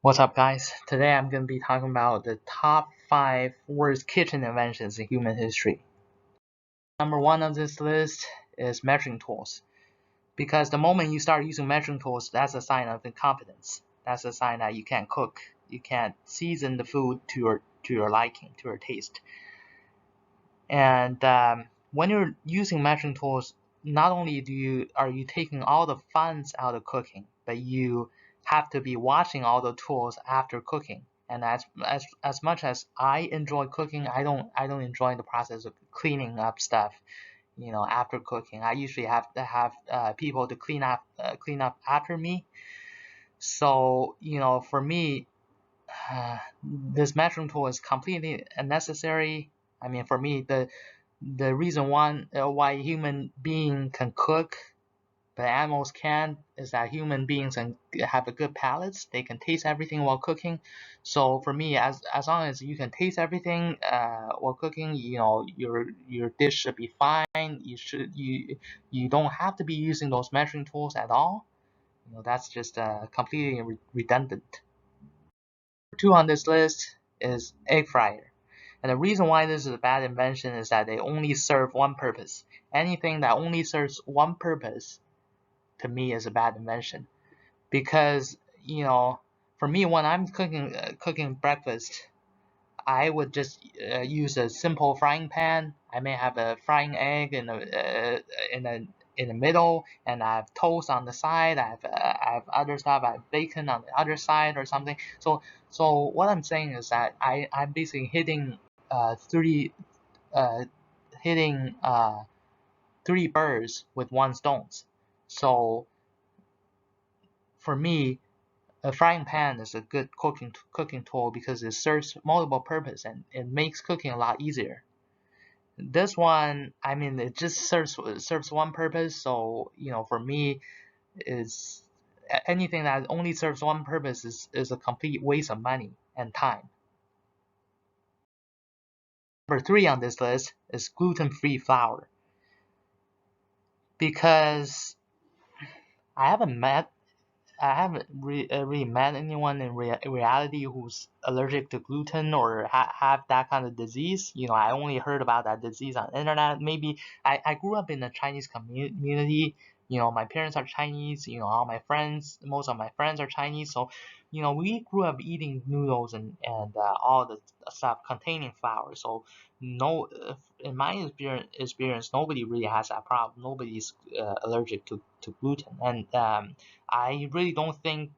What's up, guys? Today I'm going to be talking about the top 5 worst kitchen inventions in human history. Number 1 on this list is measuring tools. Because the moment you start using measuring tools, that's a sign of incompetence. That's a sign that you can't cook. You can't season the food to your liking, to your taste. And when you're using measuring tools, not only are you taking all the fun out of cooking, but you have to be washing all the tools after cooking. And as much as I enjoy cooking, I don't enjoy the process of cleaning up stuff, after cooking. I usually have to have people to clean up after me. So for me, this measuring tool is completely unnecessary. I mean, for me, the reason why human being can cook but animals can't is that human beings have a good palate. They can taste everything while cooking. So for me, as long as you can taste everything while cooking, your dish should be fine. You don't have to be using those measuring tools at all. That's just completely redundant. 2 on this list is egg fryer. And the reason why this is a bad invention is that they only serve one purpose. Anything that only serves one purpose, to me, is a bad invention. Because, for me, when I'm cooking breakfast, I would just use a simple frying pan. I may have a frying egg in the middle, and I have toast on the side. I have other stuff. I have bacon on the other side or something. So what I'm saying is that I'm basically three uh, hitting three birds with one stone. So for me, a frying pan is a good cooking tool because it serves multiple purposes and it makes cooking a lot easier. This one, I mean, it just serves one purpose. So for me, is anything that only serves one purpose is a complete waste of money and time. Number 3 on this list is gluten-free flour, because I haven't met really met anyone in reality who's allergic to gluten or have that kind of disease. I only heard about that disease on the internet. Maybe I grew up in a Chinese community. My parents are Chinese. Most of my friends are Chinese. So, we grew up eating noodles and all the stuff containing flour. So, no, in my experience, nobody really has that problem. Nobody's allergic to gluten, and I really don't think,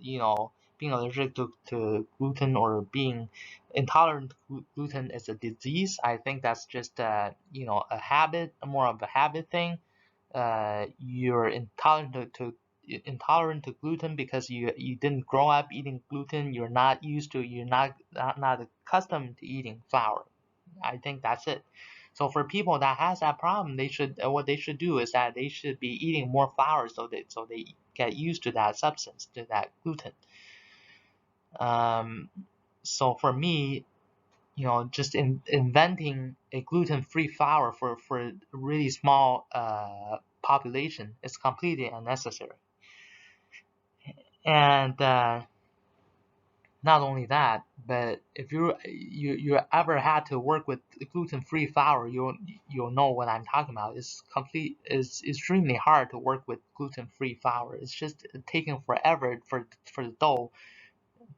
being allergic to gluten or being intolerant to gluten is a disease. I think that's just, a habit, more of a habit thing. You're intolerant to gluten because you didn't grow up eating gluten. You're not accustomed to eating flour. I think that's it. So for people that has that problem, what they should do is that they should be eating more flour so they get used to that substance, to that gluten. Um, so for me, just inventing a gluten-free flour for a really small population is completely unnecessary. And not only that, but if you ever had to work with gluten-free flour, you'll know what I'm talking about. It's extremely hard to work with gluten-free flour. It's just taking forever for the dough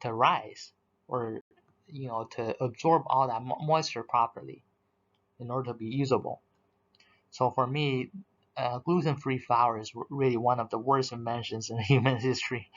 to rise, or to absorb all that moisture properly in order to be usable. So for me, gluten-free flour is really one of the worst inventions in human history.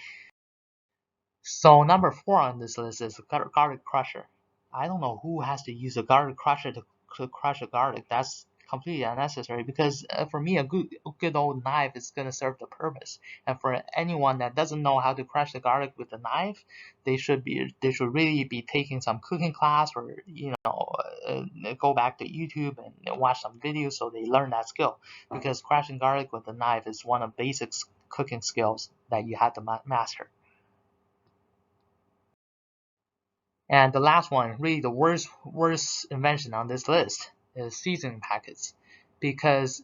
So number 4 on this list is a garlic crusher. I don't know who has to use a garlic crusher to crush a garlic. That's completely unnecessary because for me, a good old knife is going to serve the purpose. And for anyone that doesn't know how to crush the garlic with a knife, they should really be taking some cooking class, or go back to YouTube and watch some videos so they learn that skill, because crushing garlic with a knife is one of basic cooking skills that you have to master. And the last one, really the worst invention on this list, is seasoning packets, because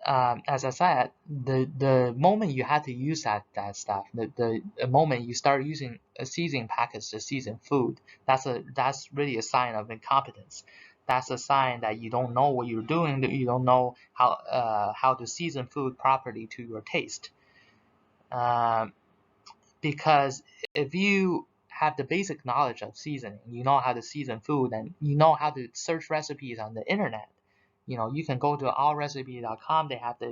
as I said, the moment you had to use that stuff, the moment you start using a seasoning package to season food, that's really a sign of incompetence. That's a sign that you don't know what you're doing, that you don't know how to season food properly to your taste. Because if you have the basic knowledge of seasoning, you know how to season food, and you know how to search recipes on the internet. You can go to allrecipe.com. They have the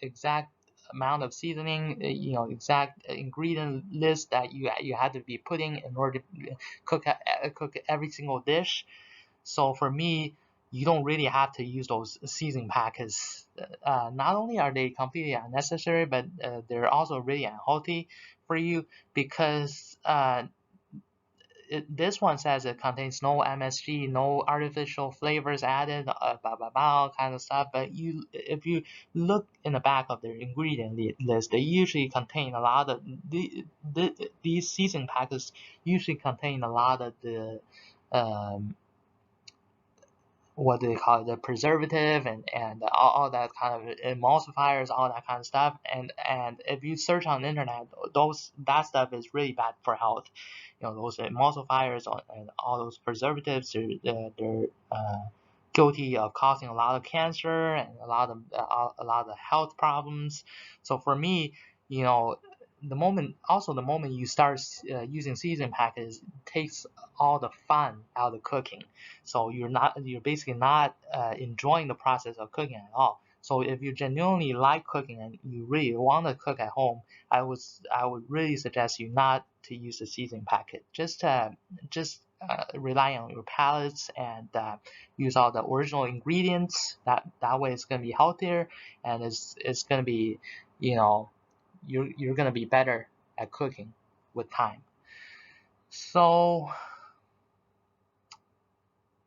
exact amount of seasoning, exact ingredient list that you have to be putting in order to cook every single dish. So for me, you don't really have to use those seasoning packets. Not only are they completely unnecessary, but they're also really unhealthy for you, because this one says it contains no MSG, no artificial flavors added, blah blah blah, all kind of stuff. But if you look in the back of their ingredient list, they usually contain a lot of these seasoning packets usually contain a lot of the what do they call it, the preservative and all that kind of emulsifiers, all that kind of stuff. And if you search on the internet, that stuff is really bad for health. Those emulsifiers and all those preservatives, they're guilty of causing a lot of cancer and a lot of health problems. So for me, the moment you start using seasoning packets, takes all the fun out of cooking. So you're basically not enjoying the process of cooking at all. So if you genuinely like cooking and you really want to cook at home, I would really suggest you not to use the seasoning packet. Just rely on your palates and use all the original ingredients. That way it's gonna be healthier, and it's gonna be, you're gonna be better at cooking with time. So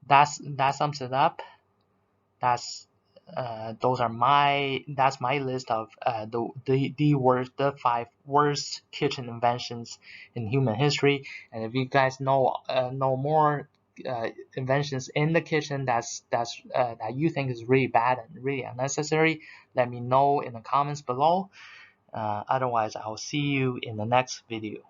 that sums it up. That's that's my list of the 5 worst kitchen inventions in human history. And if you guys know more inventions in the kitchen that you think is really bad and really unnecessary, let me know in the comments below. Otherwise, I'll see you in the next video.